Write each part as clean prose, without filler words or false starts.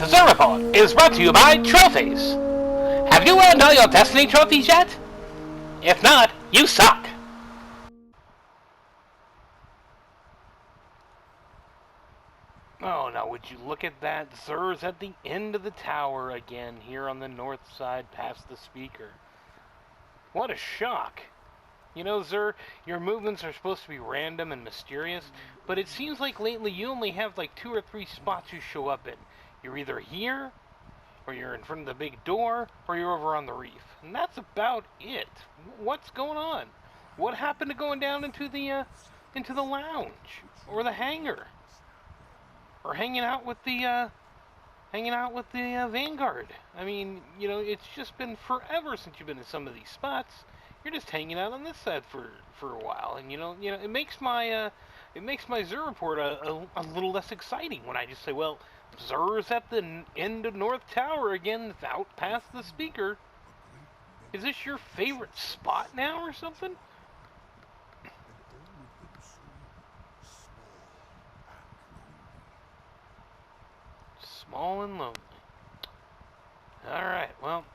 The Xur Report is brought to you by Trophies. Have you earned all your Destiny trophies yet? If not, you suck. Oh, now would you look at that? Xur's at the end of the tower again, here on the north side past the speaker. What a shock. You know, Xur, your movements are supposed to be random and mysterious, but it seems like lately you only have like 2 or 3 spots you show up in. You're either here, or you're in front of the big door, or you're over on the reef. And that's about it. What's going on? What happened to going down into the lounge? Or the hangar? Or hanging out with the Vanguard? I mean, you know, it's just been forever since you've been in some of these spots. You're just hanging out on this side for a while, and you know, it makes my Xur Report a little less exciting when I just say, well, Xur's at the end of North Tower again, out past the speaker. Is this your favorite spot now or something? Small and lonely. Alright, well,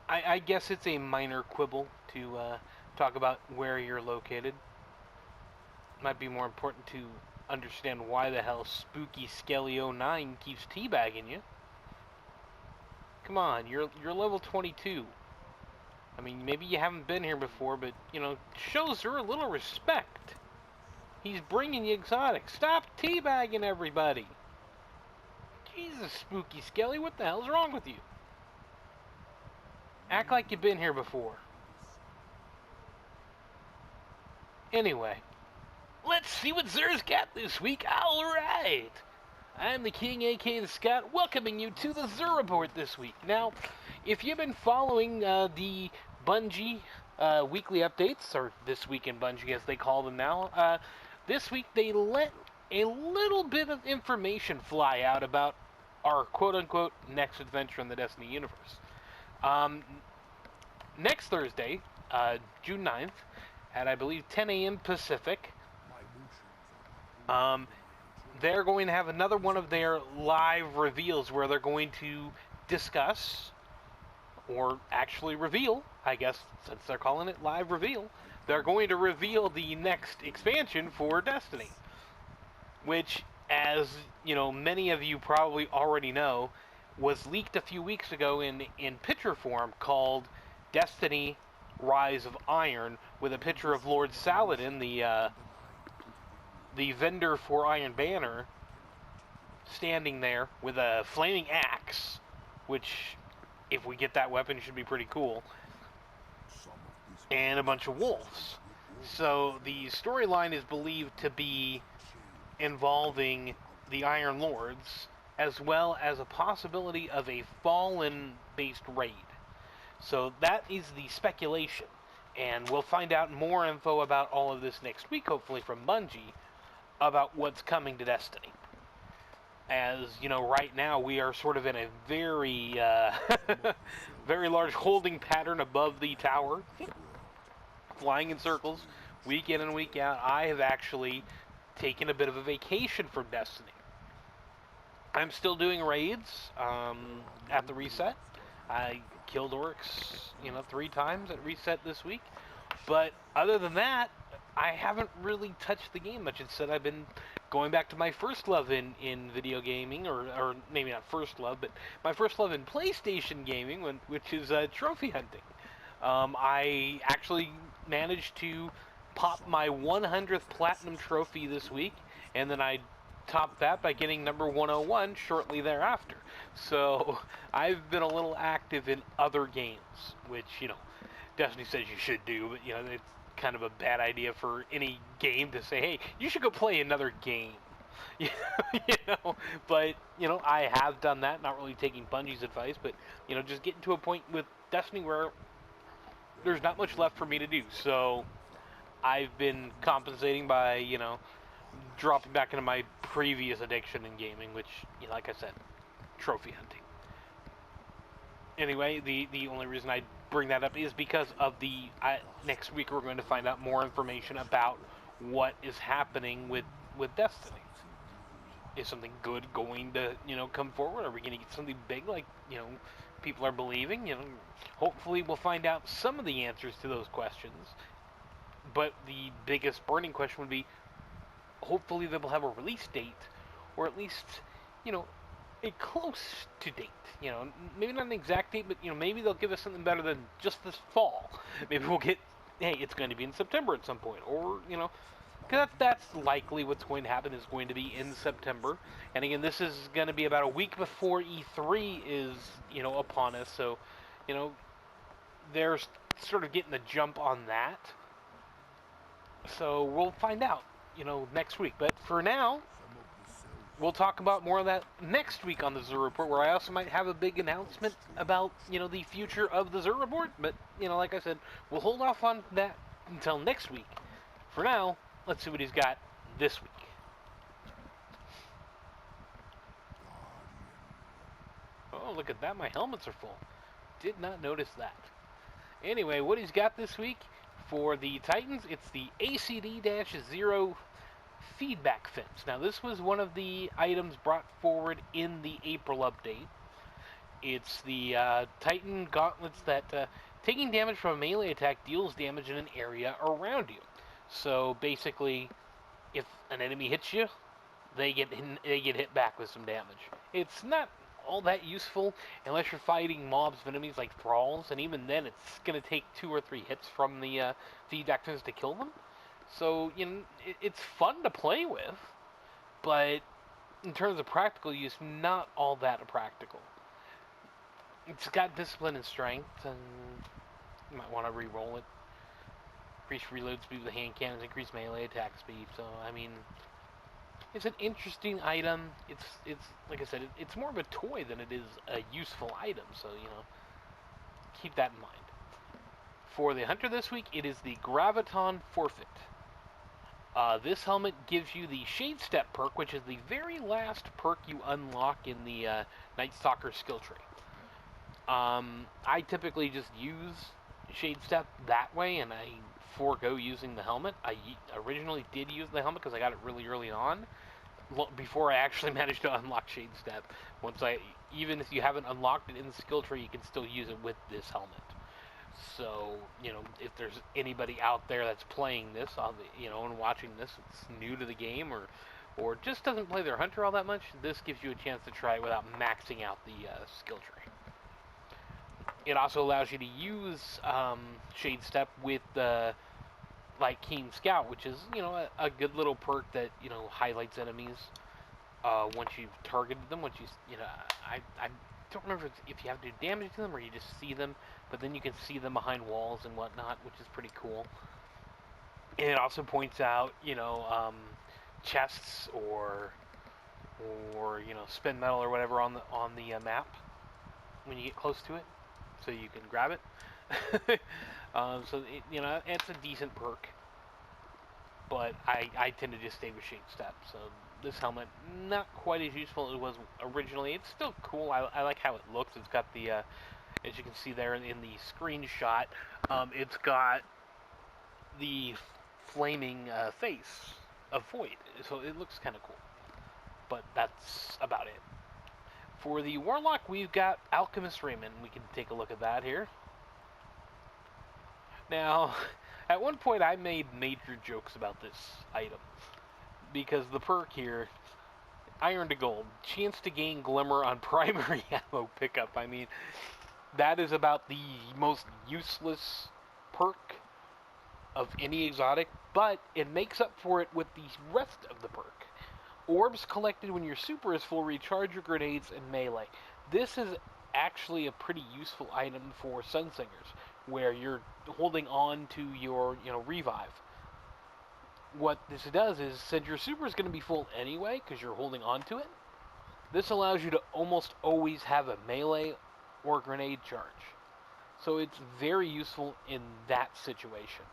I guess it's a minor quibble to talk about where you're located. Might be more important to understand why the hell Spooky Skelly 09 keeps teabagging you. Come on, you're level 22. I mean, maybe you haven't been here before, but, you know, shows her a little respect. He's bringing you exotics. Stop teabagging everybody. Jesus, Spooky Skelly, what the hell's wrong with you? Act like you've been here before. Anyway, let's see what Xur's got this week. Alright! I'm the King, aka the Scott, welcoming you to the Xur Report this week. Now, if you've been following the Bungie weekly updates, or This Week in Bungie as they call them now, this week they let a little bit of information fly out about our quote-unquote next adventure in the Destiny universe. Next Thursday, June 9th, at I believe 10 a.m. Pacific, they're going to have another one of their live reveals where they're going to discuss, or actually reveal, I guess, since they're calling it live reveal, they're going to reveal the next expansion for Destiny, which, as you know, many of you probably already know, was leaked a few weeks ago in picture form, called Destiny Rise of Iron, with a picture of Lord Saladin, the vendor for Iron Banner, standing there with a flaming axe, which, if we get that weapon, should be pretty cool, and a bunch of wolves. So the storyline is believed to be involving the Iron Lords, as well as a possibility of a Fallen-based raid. So that is the speculation, and we'll find out more info about all of this next week, hopefully from Bungie, about what's coming to Destiny. As, you know, right now we are sort of in a very, very large holding pattern above the tower, flying in circles, week in and week out. I have actually taken a bit of a vacation from Destiny. I'm still doing raids at the reset. I killed orcs, you know, 3 times at reset this week. But other than that, I haven't really touched the game much. Instead, I've been going back to my first love in video gaming, or maybe not first love, but my first love in PlayStation gaming, which is trophy hunting. I actually managed to pop my 100th Platinum trophy this week, and then I topped that by getting number 101 shortly thereafter. So I've been a little active in other games, which, you know, Destiny says you should do, but, you know, it's kind of a bad idea for any game to say, hey, you should go play another game. You know, but, you know, I have done that, not really taking Bungie's advice, but, you know, just getting to a point with Destiny where there's not much left for me to do. So I've been compensating by, you know, dropping back into my previous addiction in gaming, which, you know, like I said, trophy hunting. Anyway, the only reason I bring that up is because of the next week we're going to find out more information about what is happening with Destiny. Is something good going to, come forward? Are we going to get something big like, people are believing? Hopefully we'll find out some of the answers to those questions. But the biggest burning question would be, hopefully they will have a release date, or at least, a close to date. Maybe not an exact date, but maybe they'll give us something better than just this fall. Maybe we'll get, hey, it's going to be in September at some point, or because that's likely what's going to happen, is going to be in September. And again, this is going to be about a week before E3 is upon us, so they're sort of getting the jump on that. So we'll find out next week. But for now, we'll talk about more of that next week on the Xur Report, where I also might have a big announcement about, the future of the Xur Report. But, like I said, we'll hold off on that until next week. For now, let's see what he's got this week. Oh, look at that. My helmets are full. Did not notice that. Anyway, what he's got this week for the Titans, it's the ACD-0 feedback fence. Now, this was one of the items brought forward in the April update. It's the Titan gauntlets that taking damage from a melee attack deals damage in an area around you. So basically, if an enemy hits you, they get hit back with some damage. It's not all that useful unless you're fighting mobs of enemies like thralls, and even then it's going to take 2 or 3 hits from the feedback fence to kill them. So, it's fun to play with, but in terms of practical use, not all that practical. It's got discipline and strength, and you might want to re-roll it. Increase reload speed with the hand cannons, increase melee attack speed. So, I mean, it's an interesting item. It's like I said, it's more of a toy than it is a useful item. So, keep that in mind. For the Hunter this week, it is the Graviton Forfeit. This helmet gives you the Shade Step perk, which is the very last perk you unlock in the Night Stalker skill tree. I typically just use Shade Step that way, and I forego using the helmet. I originally did use the helmet because I got it really early on, before I actually managed to unlock Shade Step. Even if you haven't unlocked it in the skill tree, you can still use it with this helmet. So, if there's anybody out there that's playing this, and watching this, it's new to the game, or just doesn't play their Hunter all that much, this gives you a chance to try it without maxing out the skill tree. It also allows you to use Shade Step with like Keen Scout, which is, a good little perk that, highlights enemies once you've targeted them. I don't remember if you have to do damage to them or you just see them, but then you can see them behind walls and whatnot, which is pretty cool. And it also points out, chests or spin metal or whatever on the map when you get close to it, so you can grab it. So it's a decent perk, but I tend to just stay with Shade Step. So this helmet, not quite as useful as it was originally. It's still cool. I like how it looks. It's got the, as you can see there in the screenshot, it's got the flaming face of Void. So it looks kind of cool. But that's about it. For the Warlock, we've got Alchemist Raymond. We can take a look at that here. Now, at one point I made major jokes about this item, because the perk here, Iron to Gold, chance to gain Glimmer on primary ammo pickup. I mean, that is about the most useless perk of any exotic, but it makes up for it with the rest of the perk. Orbs collected when your super is full recharge your grenades and melee. This is actually a pretty useful item for Sunsingers, where you're holding on to your, revive. What this does is, since your super is going to be full anyway, because you're holding on to it, this allows you to almost always have a melee or grenade charge. So it's very useful in that situation.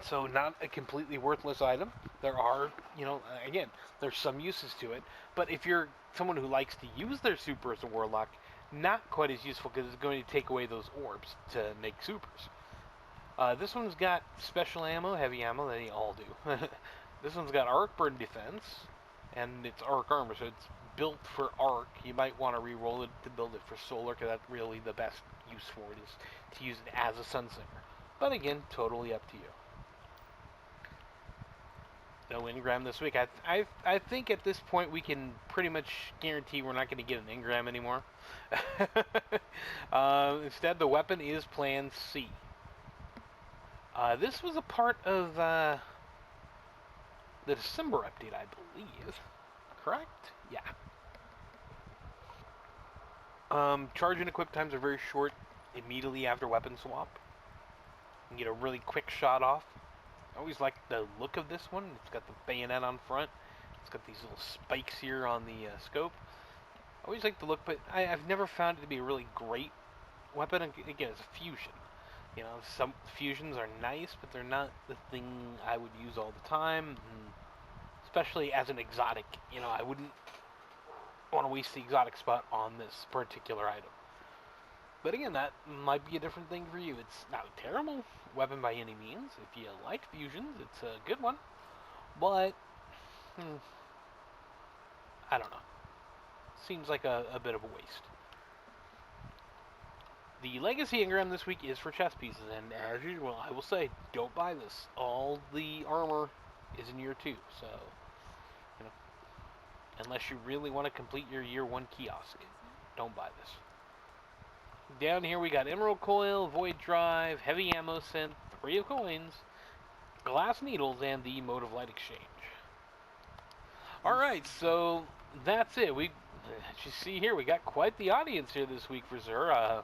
So not a completely worthless item. There are, again, there's some uses to it. But if you're someone who likes to use their super as a Warlock, not quite as useful, because it's going to take away those orbs to make supers. This one's got special ammo, heavy ammo, they all do. This one's got arc burn defense. and it's arc armor, so it's built for arc. You might want to re-roll it to build it for solar, because that's really the best use for it, is to use it as a Sunsinger. But again, totally up to you. No Ingram this week. I think at this point we can pretty much guarantee we're not going to get an Ingram anymore. Instead, the weapon is Plan C. This was a part of the December update, I believe. Correct? Yeah. Charge and equip times are very short immediately after weapon swap. You can get a really quick shot off. I always like the look of this one. It's got the bayonet on front. It's got these little spikes here on the scope. I always like the look, but I've never found it to be a really great weapon. Again, it's a fusion. You know, some fusions are nice, but they're not the thing I would use all the time. Especially as an exotic. You know, I wouldn't want to waste the exotic spot on this particular item. But again, that might be a different thing for you. It's not a terrible weapon by any means. If you like fusions, it's a good one. But, I don't know. Seems like a bit of a waste. The Legacy Ingram this week is for chess pieces, and as usual, I will say, don't buy this. All the armor is in year 2, so, you know, unless you really want to complete your year 1 kiosk, don't buy this. Down here we got Emerald Coil, Void Drive, Heavy Ammo Scent, 3 of Coins, Glass Needles, and the Mode of Light Exchange. Alright, so that's it. As you see here, we got quite the audience here this week for Xur.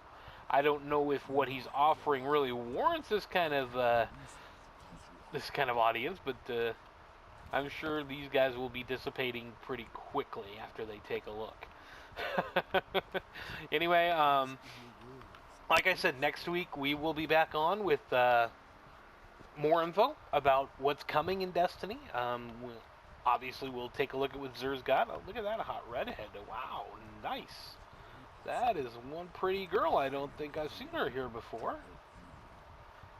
I don't know if what he's offering really warrants this kind of audience, but I'm sure these guys will be dissipating pretty quickly after they take a look. Anyway, like I said, next week we will be back on with more info about what's coming in Destiny. We'll take a look at what Xur's got. Oh, look at that hot redhead. Wow, nice. That is one pretty girl. I don't think I've seen her here before.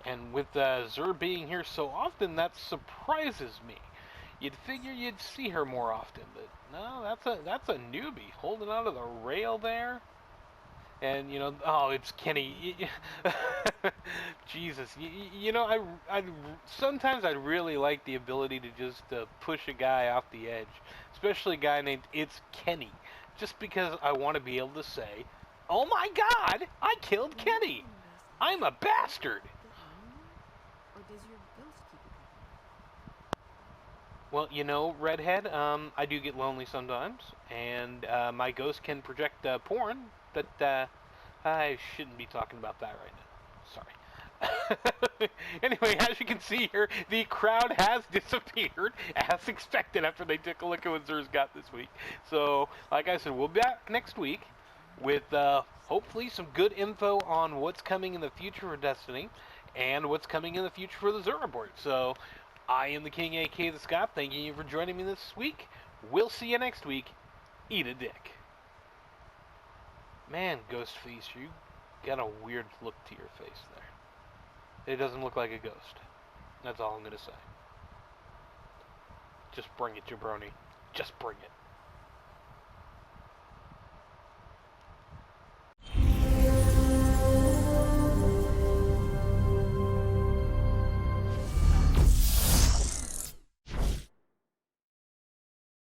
And with Xur being here so often, that surprises me. You'd figure you'd see her more often, but no, that's a newbie holding onto the rail there. And you know, oh, it's Kenny. Jesus, you know, I sometimes I'd really like the ability to just push a guy off the edge, especially a guy named It's Kenny, just because I want to be able to say, "Oh my God, I killed Kenny! I'm a bastard." Well, you know, Redhead, I do get lonely sometimes, and my ghost can project porn, but I shouldn't be talking about that right now. Sorry. Anyway, as you can see here, the crowd has disappeared, as expected, after they took a look at what Xur's got this week. So, like I said, we'll be back next week with hopefully some good info on what's coming in the future for Destiny, and what's coming in the future for the Xur Report. So, I am the King, a.k.a. the Scott. Thanking you for joining me this week. We'll see you next week. Eat a dick. Man, Ghostface, you got a weird look to your face there. It doesn't look like a ghost. That's all I'm going to say. Just bring it, jabroni. Just bring it.